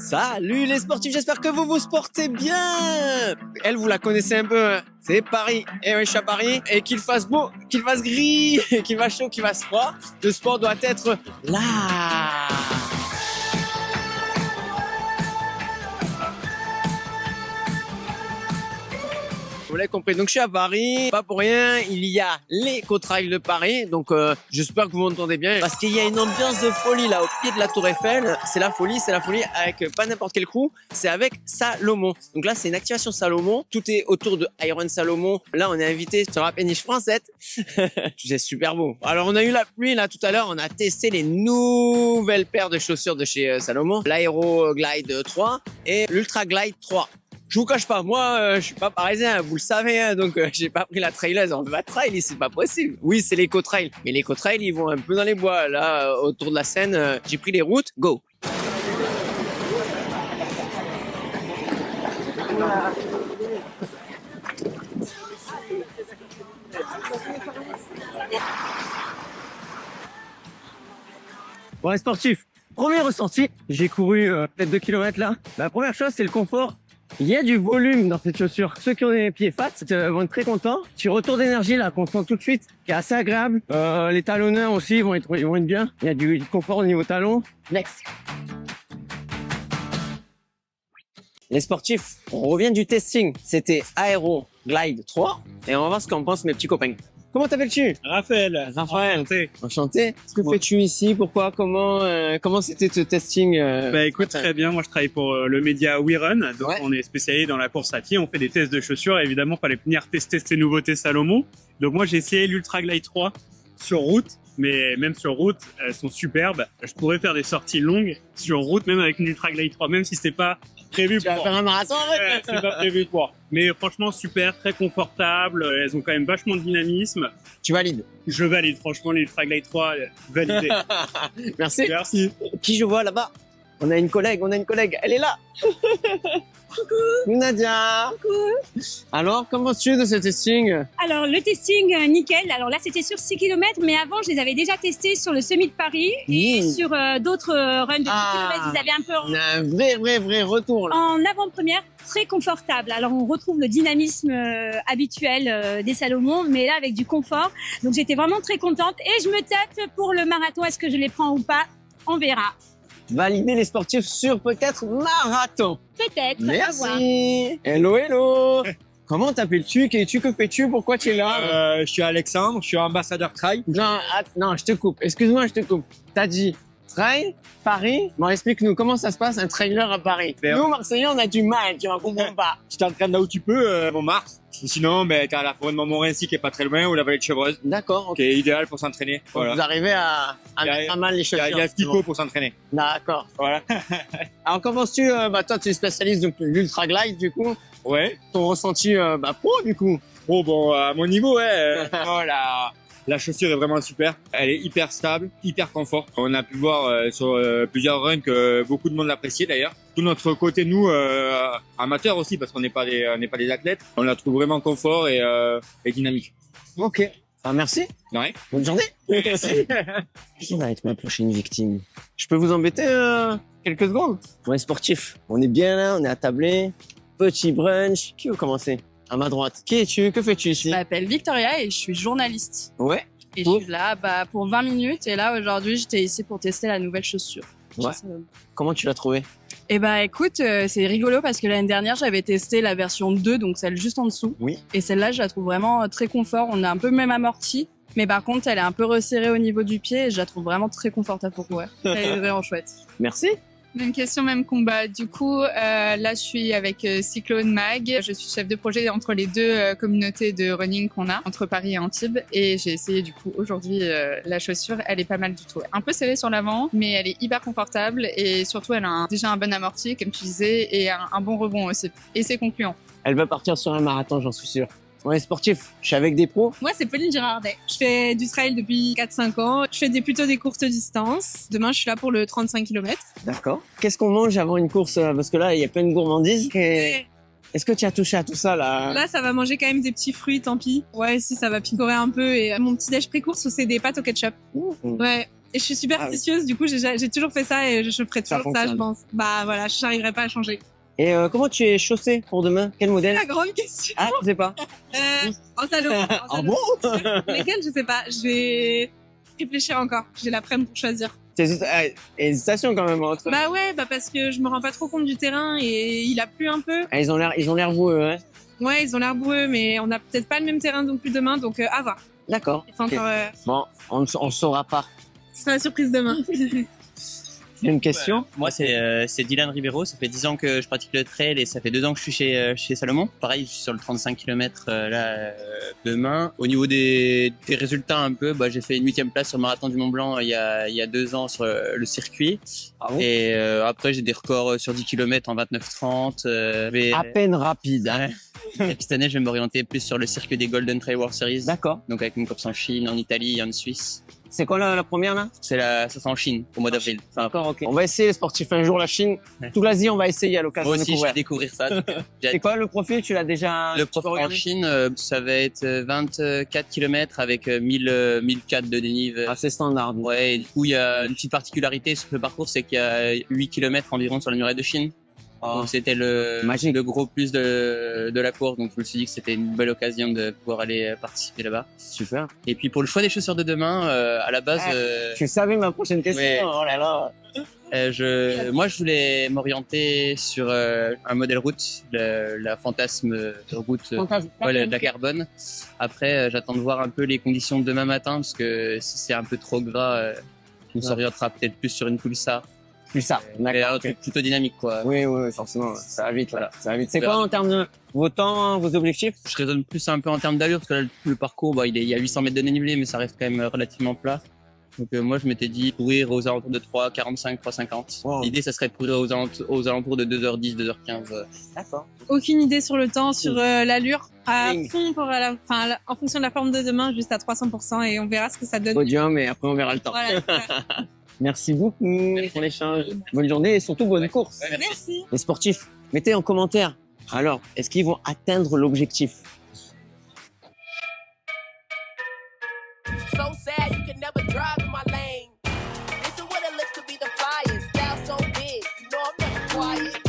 Salut les sportifs, j'espère que vous vous portez bien. Elle, vous la connaissez un peu, hein. C'est Paris. Et oui, je suis à Paris. Et qu'il fasse beau, qu'il fasse gris, qu'il fasse chaud, qu'il fasse froid, le sport doit être là. Vous l'avez compris, donc je suis à Paris, pas pour rien, il y a l'Eco-Trail de Paris, donc j'espère que vous m'entendez bien, parce qu'il y a une ambiance de folie là au pied de la Tour Eiffel, c'est la folie avec pas n'importe quel crew, c'est avec Salomon. Donc là c'est une activation Salomon, tout est autour de Iron Salomon, là on est invité sur la péniche française, c'est super beau. Alors on a eu la pluie là tout à l'heure, on a testé les nouvelles paires de chaussures de chez Salomon, l'Aero Glide 3 et l'Ultra Glide 3. Je vous cache pas, moi, je suis pas parisien, vous le savez, hein, donc j'ai pas pris la traileuse en va trail, c'est pas possible. Oui, c'est l'éco-trail, mais l'éco-trail, ils vont un peu dans les bois. Là, autour de la Seine, j'ai pris les routes, go. Bon, les sportifs, premier ressenti, j'ai couru peut-être 2 km là. La première chose, c'est le confort. Il y a du volume dans cette chaussure. Ceux qui ont des pieds fat vont être très contents. Petit retour d'énergie là qu'on sent tout de suite, qui est assez agréable. Les talonneurs aussi vont être bien. Il y a du confort au niveau talon. Next. Les sportifs, on revient du testing. C'était Aero Glide 3 et on va voir ce qu'en pensent mes petits copains. Comment t'appelles-tu? Raphaël. Enchanté. Enchanté. Que fais-tu ici? Pourquoi? Comment c'était ce testing? Bah écoute, très bien. Moi, je travaille pour le média WeRun. Donc, Ouais. on est spécialisé dans la course à pied. On fait des tests de chaussures. Et évidemment, fallait venir tester ces nouveautés Salomon. Donc, moi, j'ai essayé l'Ultra Glide 3 sur route. Mais même sur route, elles sont superbes. Je pourrais faire des sorties longues sur route, même avec une Ultra Glide 3, même si c'était pas prévu Tu vas pour. faire un marathon avec? C'est pas prévu pour. Mais franchement, super, très confortable. Elles ont quand même vachement de dynamisme. Tu valides. Je valide, franchement, l'Ultra Glide 3, validé. Merci. Merci. Qui je vois là-bas? On a une collègue, elle est là. Coucou. Nadia. Coucou. Alors, comment tu de ce testing? Alors, le testing, nickel. Alors là, c'était sur 6 km, mais avant, je les avais déjà testés sur le Semi de Paris et sur d'autres runs de 10 km. Ils avaient un peu On a un vrai retour là. en avant-première, très confortable. Alors, on retrouve le dynamisme habituel des Salomon, mais là, avec du confort. Donc, j'étais vraiment très contente et je me tâte pour le marathon. Est-ce que je les prends ou pas? On verra. Valider les sportifs sur peut-être marathon. Peut-être. à voir. Merci. Hello. Comment t'appelles-tu? Qui es-tu? Que fais-tu? Pourquoi tu es là? Je suis Alexandre, je suis ambassadeur trail. Non, je te coupe. Excuse-moi, je te coupe. T'as dit trail, Paris. Bon, explique-nous comment ça se passe un trailer à Paris. Nous, Marseillais, on a du mal, tu vois, on comprend pas. Tu t'entraînes là où tu peux, Montmartre. Ou sinon, t'as la forêt de Montmorency qui est pas très loin, ou la vallée de Chevreuse, D'accord, ok. qui est idéale pour s'entraîner. Voilà. Vous arrivez à Il y a- mettre à mal les Il y chaussures. a le Kiko pour s'entraîner. D'accord. Voilà. Alors, comment penses-tu, toi, tu es spécialiste de l'Ultra Glide, du coup. Ouais. Ton ressenti, pro, du coup. Oh, bon, à mon niveau, ouais. La chaussure est vraiment super. Elle est hyper stable, hyper confort. On a pu voir sur plusieurs runs que beaucoup de monde l'appréciait d'ailleurs. Tout notre côté, nous, amateurs aussi, parce qu'on n'est pas des athlètes, on la trouve vraiment confort et dynamique. Ok. Ah, merci. Ouais. Bonne journée. Merci. On va être ma prochaine victime. Je peux vous embêter quelques secondes? Pour les sportifs, on est bien là, on est attablé. Petit brunch. Qui veut commencer? À ma droite. Qui es-tu? Que fais-tu ici? Je m'appelle Victoria et je suis journaliste. Ouais. Et Pour je suis là pour 20 minutes. Et là, aujourd'hui, j'étais ici pour tester la nouvelle chaussure. Ouais. Comment tu l'as trouvé? Et écoute, c'est rigolo parce que l'année dernière, j'avais testé la version 2, donc celle juste en dessous. Oui. Et celle-là, je la trouve vraiment très confort. On est un peu même amorti. Mais par contre, elle est un peu resserrée au niveau du pied et je la trouve vraiment très confortable pour courir. Elle est vraiment chouette. Merci. Même question, même combat. Du coup, là, je suis avec Cyclone Mag. Je suis chef de projet entre les deux communautés de running qu'on a, entre Paris et Antibes. Et j'ai essayé, du coup, aujourd'hui, la chaussure. Elle est pas mal du tout. Un peu serrée sur l'avant, mais elle est hyper confortable. Et surtout, elle a déjà un bon amorti, comme tu disais, et un bon rebond aussi. Et c'est concluant. Elle va partir sur un marathon, j'en suis sûr. On est sportif. Je suis avec des pros. Moi, c'est Pauline Girardet. Je fais du trail depuis 4-5 ans. Je fais plutôt des courtes distances. Demain, je suis là pour le 35 km. D'accord. Qu'est-ce qu'on mange avant une course? Parce que là, il y a plein de gourmandises. Est-ce que tu as touché à tout ça, là? Là, ça va manger quand même des petits fruits, tant pis. Ouais, si, ça va picorer un peu. Et mon petit déj pré-course, c'est des pâtes au ketchup. Ouais. Et je suis superstitieuse, du coup, j'ai toujours fait ça et je ferai toujours ça, fonctionne. je pense. Bah voilà, j'arriverai pas à changer. Et comment tu es chaussée pour demain? Quel modèle? La grande question. Ah, je sais pas. En salon. Ah bon? Lesquels, je sais pas. Je vais réfléchir encore. J'ai l'après-midi pour choisir. Hésitation quand même entre. Bah ouais, bah parce que je me rends pas trop compte du terrain et il a plu un peu. Ah, ils ont l'air boueux, hein. Ouais, ils ont l'air boueux, mais on a peut-être pas le même terrain non plus demain, donc à voir. D'accord. Il faut Ok. encore. Bon, on saura pas. Ce sera la surprise demain. Il y a une question? Moi, c'est Dylan Ribeiro. Ça fait 10 ans que je pratique le trail et ça fait 2 ans que je suis chez Salomon. Pareil, je suis sur le 35 km demain. Au niveau des résultats un peu, j'ai fait une 8e place sur le marathon du Mont Blanc il y a 2 ans sur le circuit. Ah bon? Et après, j'ai des records sur 10 km en 29-30. À peine rapide, hein. Et puis cette année, je vais m'orienter plus sur le circuit des Golden Trail World Series. D'accord. Donc avec une course en Chine, en Italie et en Suisse. C'est quoi la première là? Ça sera en Chine, au mois d'avril. Enfin, D'accord, ok. On va essayer les sportifs un jour la Chine. Ouais. Toute l'Asie, on va essayer à l'occasion moi de aussi, je découvrir. vais découvrir ça. C'est quoi le profil? Tu l'as déjà Le tu peux profil en regarder Chine, ça va être 24 km avec 1004 de dénive. Assez standard. Ouais, et du coup, il y a une petite particularité sur le parcours, c'est qu'il y a 8 km environ sur la muraille de Chine. Ah. Donc c'était le gros plus de la course, donc je me suis dit que c'était une belle occasion de pouvoir aller participer là-bas. Super. Et puis pour le choix des chaussures de demain, à la base, Tu savais ma prochaine question? Ouais. Oh là là. moi je voulais m'orienter sur un modèle route, la fantasme route, la carbone. Après, j'attends de voir un peu les conditions de demain matin, parce que si c'est un peu trop gras, on s'orientera peut-être plus sur une Pulsar. Plus ça. Mais un D'accord. truc plutôt dynamique, quoi. Oui, forcément. Ça va vite, Voilà. Ça va vite. C'est quoi en termes de vos temps, vos objectifs? Je raisonne plus un peu en termes d'allure, parce que là, le parcours, il y a 800 mètres de dénivelé, mais ça reste quand même relativement plat. Donc moi, je m'étais dit courir aux alentours de 3,45, 3,50. Wow. L'idée, ça serait de courir aux alentours de 2h10, 2h15. D'accord. Aucune idée sur le temps, sur l'allure. À Bing. fond en fonction de la forme de demain, juste à 300%, et on verra ce que ça donne. Podium et après on verra le temps. Voilà. Merci beaucoup pour l'échange. Bonne journée et surtout bonne course. Merci. Les sportifs, mettez en commentaire. Alors, est-ce qu'ils vont atteindre l'objectif? So sad you can never drive in my lane. This is what it looks to be the flyest. Style so big, you know I'm never quiet.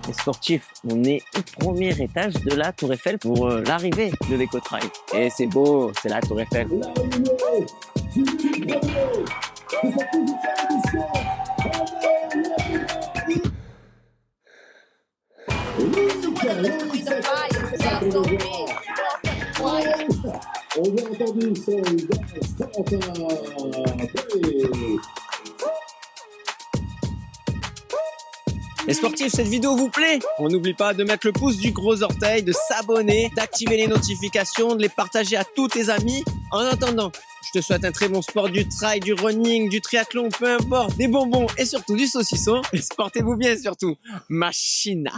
Les sportifs, on est au premier étage de la Tour Eiffel pour l'arrivée de l'Ecotrail. Et c'est beau, c'est la Tour Eiffel. This is what it looks to be the flyest. Style so big, you know I'm never quiet. On a entendu son Les sportifs, cette vidéo vous plaît? On n'oublie pas de mettre le pouce du gros orteil, de s'abonner, d'activer les notifications, de les partager à tous tes amis. En attendant, je te souhaite un très bon sport du trail, du running, du triathlon, peu importe, des bonbons et surtout du saucisson. Et sportez-vous bien surtout. Machina.